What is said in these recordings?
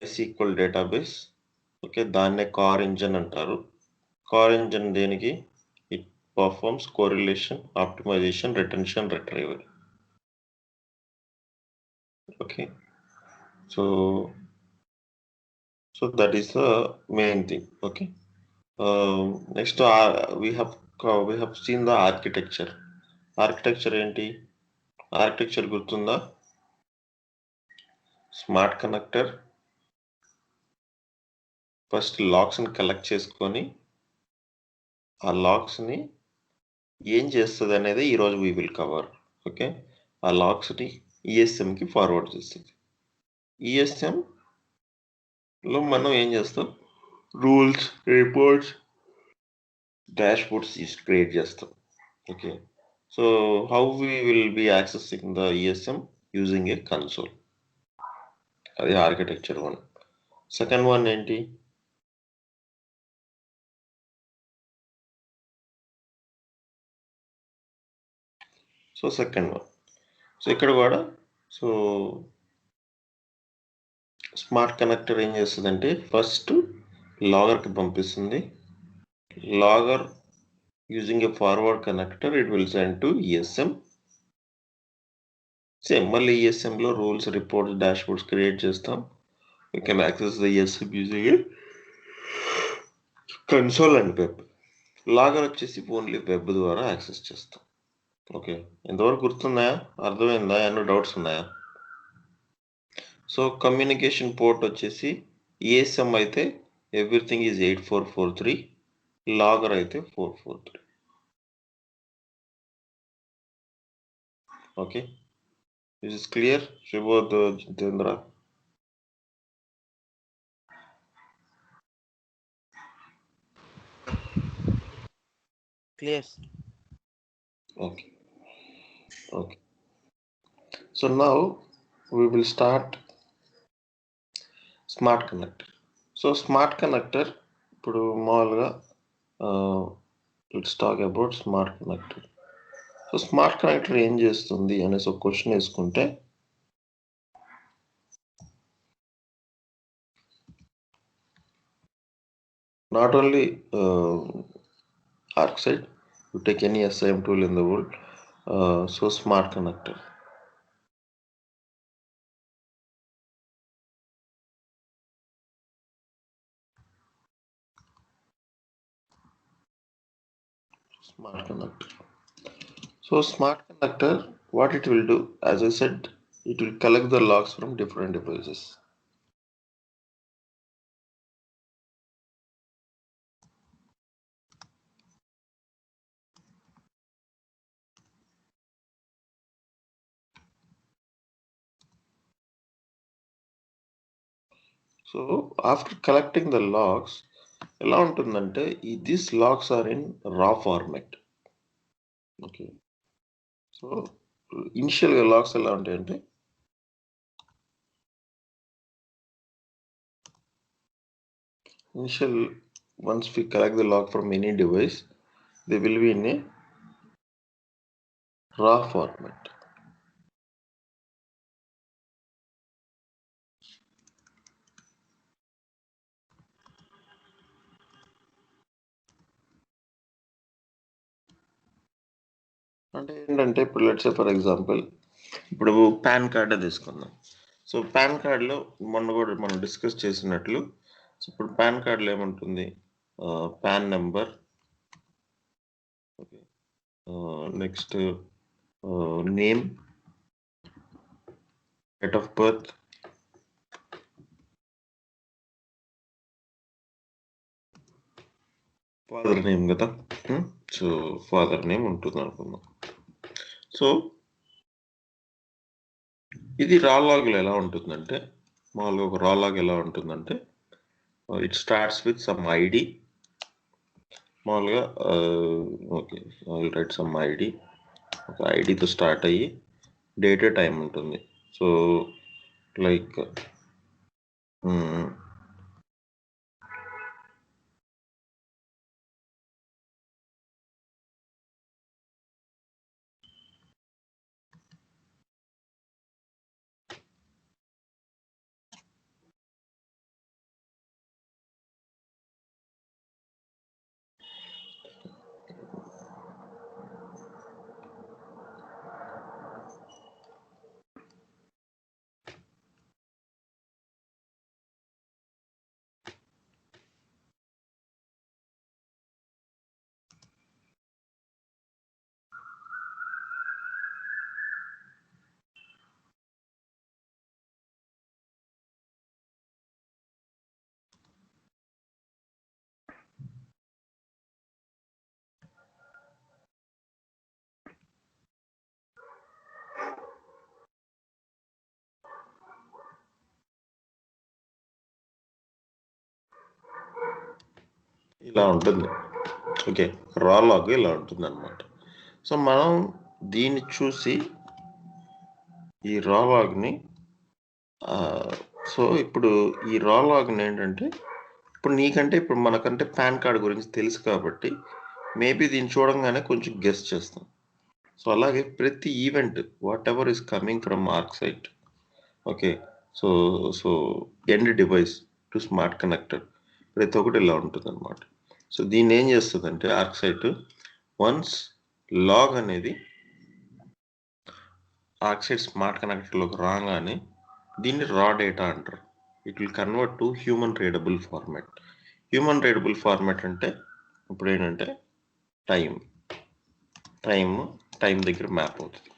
SQL database. Okay, దాన్నే car engine అంటారు. Car engine దేనికి? It performs correlation, optimization, retention, retrieval. Okay, so that is the main thing. Okay, next we have seen the architecture. Architecture ఏంటి? Architecture గుర్తుందా? Smart connector first లాక్స్ని collect చేసుకొని ఆ లాక్స్ని ఏం చేస్తుంది అనేది ఈరోజు వీ విల్ కవర్. ఓకే, ఆ లాక్స్ని ఈఎస్ఎంకి ఫార్వర్డ్ చేస్తుంది. ఈఎస్ఎంలో మనం ఏం చేస్తాం? రూల్స్, రిపోర్ట్స్, డాష్బోర్డ్స్ క్రియేట్ చేస్తాం. Okay, so how we will be accessing the ESM using a console. అది ఆర్కిటెక్చర్ 1. సెకండ్ వన్ ఏంటి? సో సెకండ్ వన్, సో ఇక్కడ కూడా స్మార్ట్ కనెక్టర్ ఏం చేస్తుందంటే ఫస్ట్ లాగర్కి పంపిస్తుంది. Logger using a forward connector it will send to ESM. Same మళ్ళీ ఈఎస్ఎంలో రూల్స్, రిపోర్ట్స్, డాష్బోర్డ్స్ క్రియేట్ చేస్తాం. You can access the ESM using a console and web. Logger వచ్చేసి ఓన్లీ వెబ్ ద్వారా access చేస్తాం. ఓకే, ఎంతవరకు గుర్తున్నాయా? అర్థమైందా? ఏమైనా డౌట్స్ ఉన్నాయా? సో కమ్యూనికేషన్ పోర్ట్ వచ్చేసి ఈఎస్ఎం అయితే ఎవ్రీథింగ్ ఈజ్ 8443, లాగర్ అయితే 443. Okay, this is clear Subodh Jitendra? Clear. Okay, okay. So now we will start smart connector. So smart connector ఇప్పుడు మామూలుగా let's talk about smart connector. So smart connector ఏం చేస్తుంది అనేసి ఒక question వేసుకుంటే, not only ArcSight, you take any SIM tool in the world, so smart connector. Smart connector. So smart connector, what it will do, as I said, it will collect the logs from different devices. So after collecting the logs, ఎలా ఉంటుందంటే these logs are in raw format. Okay, so initial logs ఎలా ఉంటాయంటే once we collect the log from any device, they will be in a raw format. అంటే ఏంటంటే ఇప్పుడు let's say for example ఇప్పుడు pan card తీసుకుందాం. So pan కార్డ్లో మొన్న కూడా మనం డిస్కస్ చేసినట్లు, సో ఇప్పుడు పాన్ కార్డ్లో ఏముంటుంది? Pan number, okay, next name, date of birth, father name కదా. సో ఫాదర్ నేమ్ ఉంటుంది అనుకుందాం. సో ఇది రా లాగ్లో ఎలా ఉంటుందంటే, మామూలుగా ఒక రా లాగ్ ఎలా ఉంటుందంటే it starts with some ID. మామూలుగా okay, I'll write some ID. ఒక ఐడితో స్టార్ట్ అయ్యి డేట్ టైం ఉంటుంది. సో లైక్ ఇలా ఉంటుంది. ఓకే, రా లాగ్ ఇలా ఉంటుంది అనమాట. సో మనం దీన్ని చూసి ఈ రా లాగ్ని సో ఇప్పుడు ఈ రా లాగ్ని ఏంటంటే ఇప్పుడు నీకంటే ఇప్పుడు మనకంటే పాన్ కార్డ్ గురించి తెలుసు కాబట్టి మేబీ దీన్ని చూడంగానే కొంచెం గెస్ చేస్తాం. సో అలాగే ప్రతి event whatever is coming from ArcSight, okay, so so end device to smart connector ప్రతి ఒక్కటి ఇలా ఉంటుంది అనమాట. సో దీన్ని ఏం చేస్తుందంటే ఆర్క్ సైట్ వన్స్ లాగ్ అనేది ఆర్క్ సైట్ స్మార్ట్ కనెక్టర్లోకి రాగానే దీన్ని రా డేటా అంటారు. It will convert to human readable format. Human readable format అంటే ఇప్పుడు ఏంటంటే టైం టైం దగ్గర మ్యాప్ అవుతుంది.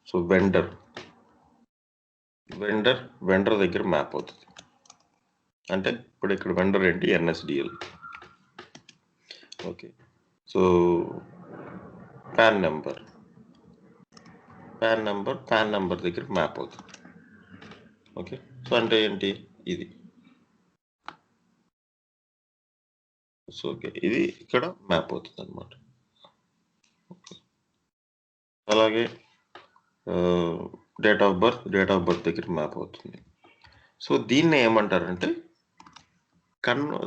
సో వెండర్ దగ్గర మ్యాప్ అవుతుంది. అంటే ఇప్పుడు ఇక్కడ వెండర్ ఏంటి, NSDL. Okay, so pan number దగ్గర మ్యాప్ అవుతుంది. ఓకే, సో అంటే ఏంటి ఇది. సో ఓకే, ఇది ఇక్కడ మ్యాప్ అవుతుంది అనమాట. అలాగే డేట్ ఆఫ్ బర్త్ దగ్గర మ్యాప్ అవుతుంది. సో దీన్ని ఏమంటారంటే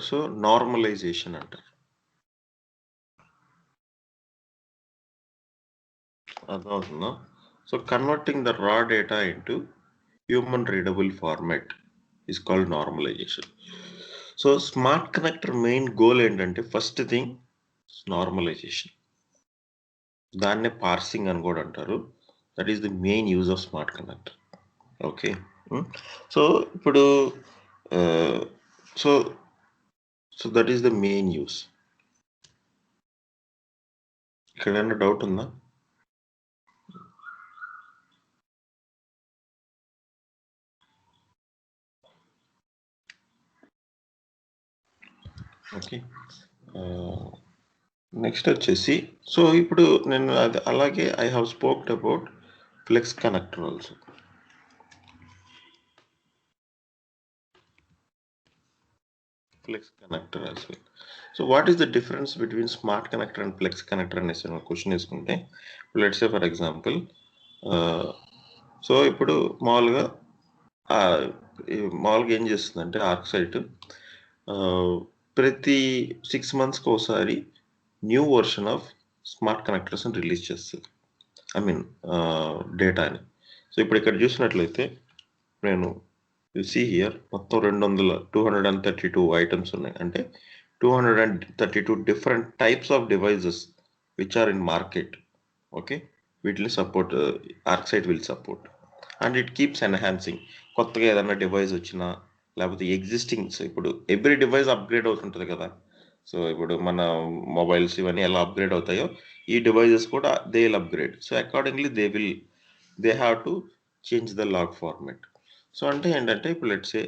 సో నార్మలైజేషన్ అంటారు. అర్థమవుతుందా? So converting the raw data into human readable format is called normalization. So smart connector main goal ఏంటంటే ఫస్ట్ థింగ్ నార్మలైజేషన్. దాన్నే పార్సింగ్ అని కూడా అంటారు. That is the main use of smart connector. Okay, so ఇప్పుడు so that is the main use. ఇక్కడ ఏమైనా doubt ఉందా? Okay, next వచ్చేసి సో ఇప్పుడు నేను అది అలాగే I have spoked about flex connector also. Flex connector as well. So what is the difference between smart connector and flex connector అనేసి question వేసుకుంటే, let's say for example so ఇప్పుడు మామూలుగా ఏం చేస్తుందంటే ఆర్క్ సైట్ ప్రతి 6 monthsకి ఒకసారి న్యూ వర్షన్ ఆఫ్ స్మార్ట్ కనెక్టర్స్ని రిలీజ్ చేస్తుంది, ఐ మీన్ డేటాని. సో ఇప్పుడు ఇక్కడ చూసినట్లయితే నేను సీ హియర్ మొత్తం 232 ఐటమ్స్ ఉన్నాయి. అంటే 232 different types of devices which are in market. Okay, వీటిని support ArcSight will support and it keeps enhancing. కొత్తగా ఏదైనా డివైస్ వచ్చినా లేకపోతే ఎగ్జిస్టింగ్స్, ఇప్పుడు ఎవ్రీ డివైస్ అప్గ్రేడ్ అవుతుంటుంది కదా. సో ఇప్పుడు మన మొబైల్స్ ఇవన్నీ ఎలా అప్గ్రేడ్ అవుతాయో ఈ డివైజెస్ కూడా they will upgrade. So accordingly they have to change the log format. So అంటే ఏంటంటే ఇప్పుడు లెట్స్ సే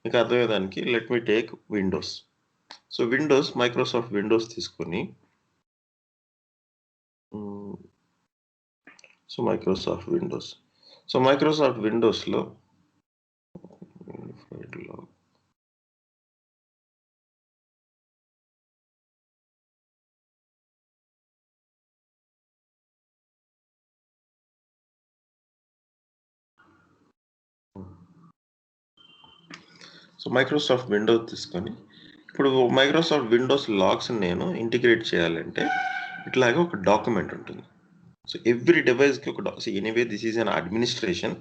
మీకు అర్థమయ్యేదానికి let me take Windows. So Microsoft Windows తీసుకొని మైక్రోసాఫ్ట్ విండోస్లో మైక్రోసాఫ్ట్ విండోస్ తీసుకొని ఇప్పుడు మైక్రోసాఫ్ట్ విండోస్ లాగ్స్ నేను ఇంటిగ్రేట్ చేయాలంటే ఇట్లాగే ఒక డాక్యుమెంట్ ఉంటుంది. సో ఎవ్రీ డివైస్కి ఒక anyway this is an administration,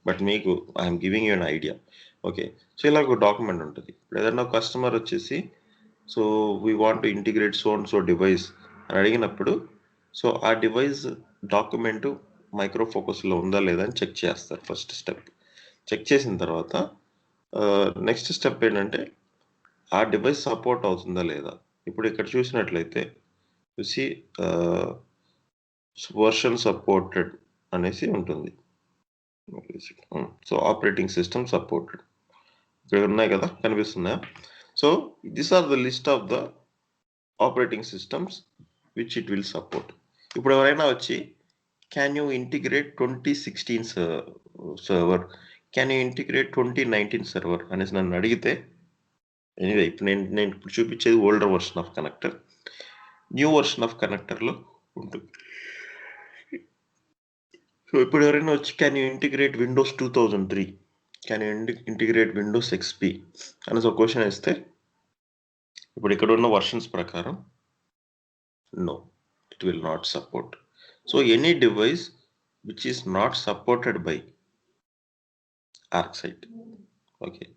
but మీకు I'm giving you an idea. Okay, so ఇలా ఒక డాక్యుమెంట్ ఉంటుంది. ఇప్పుడు ఏదైనా కస్టమర్ వచ్చేసి so we want to integrate so and so device అని అడిగినప్పుడు సో ఆ డివైస్ డాక్యుమెంట్ మైక్రో ఫోకస్లో ఉందా లేదా అని చెక్ చేస్తారు. ఫస్ట్ స్టెప్ చెక్ చేసిన తర్వాత నెక్స్ట్ స్టెప్ ఏంటంటే ఆ డివైస్ సపోర్ట్ అవుతుందా లేదా. ఇప్పుడు ఇక్కడ చూసినట్లయితే చూసి వర్షన్ సపోర్టెడ్ అనేసి ఉంటుంది. సో ఆపరేటింగ్ సిస్టమ్ సపోర్టెడ్ ఇక్కడ ఉన్నాయి కదా, కనిపిస్తున్నాయా? So these are the list of the operating systems which it will support. ఇప్పుడు ఎవరైనా వచ్చి can you integrate 2016 server, can you integrate 2019 server అనేసి నన్ను అడిగితే, ఎనీవే ఇప్పుడు నేను ఇప్పుడు చూపించేది older version of connector. New version of కనెక్టర్లో ఉంటుంది. సో ఇప్పుడు ఎవరైనా వచ్చి can you integrate Windows 2003, can you integrate Windows XP అనేసి ఒక క్వశ్చన్ వేస్తే, ఇప్పుడు ఇక్కడ ఉన్న వర్షన్స్ ప్రకారం no, it will not support. So any device which is not supported by ArcSight, okay,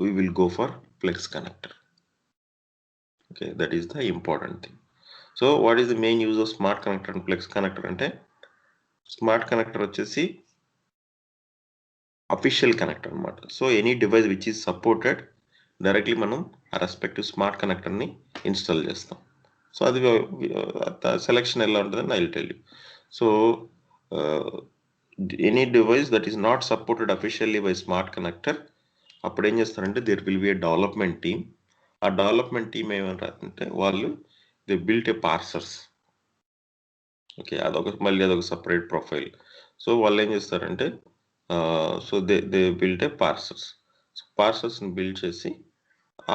we will go for Plex connector. Okay, that is the important thing. So what is the main use of smart connector and Plex connector ante, smart connector vachesi official connector anamata. So any device which is supported directly manam a respective smart connector ni install chestam. So అది selection ఎలా ఉంటుందని I will tell you. So any device that is not supported officially by smart connector, అప్పుడు ఏం చేస్తారంటే there will be a development team. ఆ development team ఏమంటారంటే వాళ్ళు they built a parsers. Okay, అదొక సపరేట్ ప్రొఫైల్. సో వాళ్ళు ఏం చేస్తారంటే so they built a parsers. So పార్సర్స్ని బిల్డ్ చేసి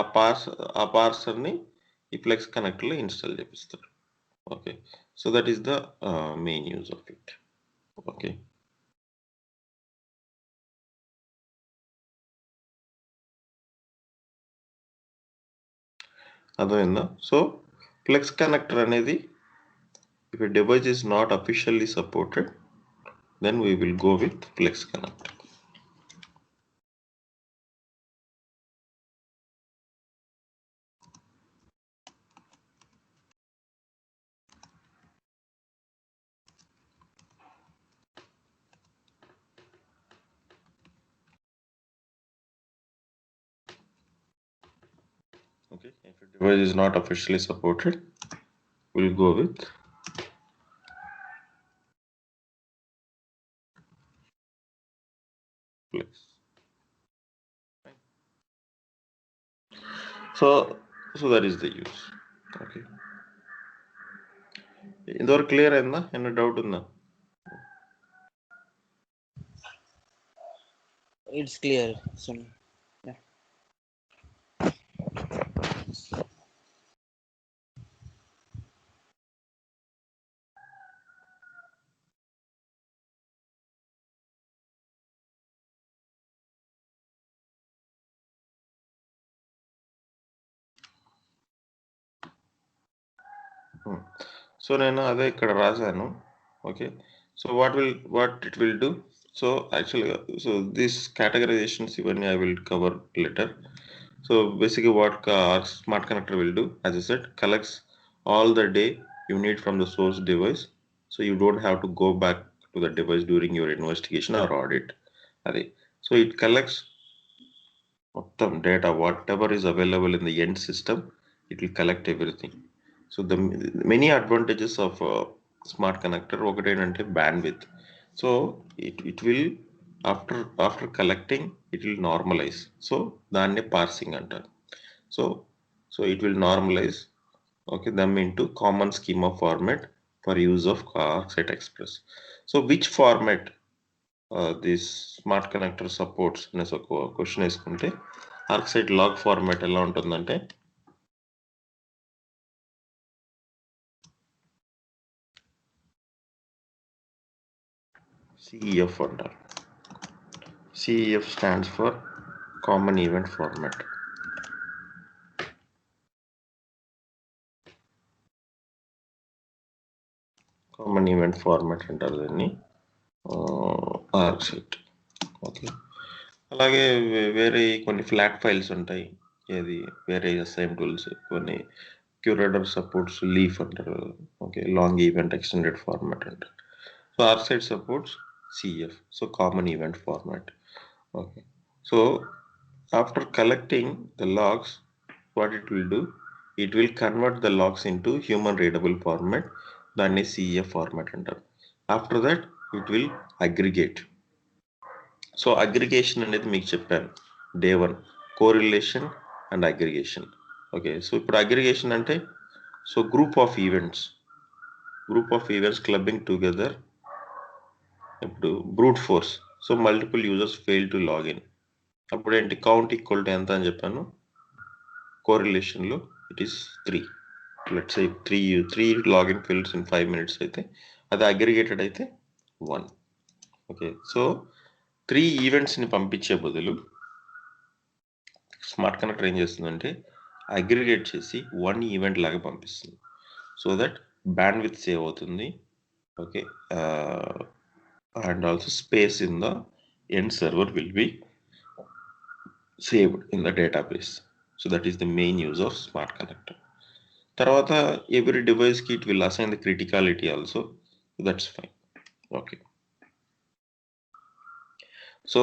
ఆ పార్సర్ని ఈ ఫ్లెక్స్ కనెక్టర్లో ఇన్స్టాల్ చేపిస్తారు. Okay, so that is the main use of it. Okay, అర్థమైందా? సో ఫ్లెక్స్ కనెక్టర్ అనేది if a device is not officially supported, then we will go with flex connector. Okay, if a device is not officially supported, we'll go with flex. So that is the use. Okay, ఇంతవరకు clear అయిందా? ఏమైనా doubt ఉందా? It's clear, Sunny. Yeah. So నేను అదే ఇక్కడ రాశాను. Okay, so what it will do, so actually so these categorizations ఇవన్నీ I will cover later. So basically what our smart connector will do, as I said, collects all the data you need from the source device, so you don't have to go back to the device during your investigation or audit. Adi, so it collects మొత్తం data, whatever is available in the end system, it will collect everything. So the many advantages of smart connector ఒకటి ఏంటంటే bandwidth. So it will after collecting it will normalize. So దాన్నే parsing అంటారు. So it will normalize, okay, them into common schema format for use of ArcSight Express. So which format this smart connector supports అనేసి ఒక question వేసుకుంటే, ArcSight log format ఎలా ఉంటుందంటే CEF అంటారు. CEF stands for Common Event Format. Common event format అంటారు దీన్ని ArcSight. Okay, అలాగే వేరే కొన్ని ఫ్లాట్ ఫైల్స్ ఉంటాయి. ఏది వేరే SIM టూల్స్ కొన్ని క్యూరేటర్ సపోర్ట్స్ లీఫ్ అంటారు. Okay, log event extended format అంటారు. So ArcSight supports CEF, so common event format. Okay, so after collecting the logs, what it will do, it will convert the logs into human readable format, దాన్ని CEF format అంటారు. After that it will aggregate. So aggregation అనేది మీకు చెప్పాను day 1, correlation and aggregation. Okay, so ఇప్పుడు aggregation అంటే so group of events clubbing together. ఇప్పుడు brute force, so multiple users fail to login. అప్పుడు ఏంటి, కౌంట్ ఈక్వల్ టు ఎంత అని చెప్పాను, కోరిలేషన్లో it is 3. Let's say 3 login fails in 5 minutes అయితే, అది అగ్రిగేటెడ్ అయితే 1. ఓకే, సో 3 ఈవెంట్స్ని పంపించే బదులు స్మార్ట్ కనెక్టర్ ఏం చేస్తుందంటే అగ్రిగేట్ చేసి 1 ఈవెంట్ లాగా పంపిస్తుంది. So that bandwidth save అవుతుంది. Okay, and also space in the end server will be saved in the database. So that is the main use of smart connector. తర్వాత every device kit will assign the criticality also. That's fine. Okay. So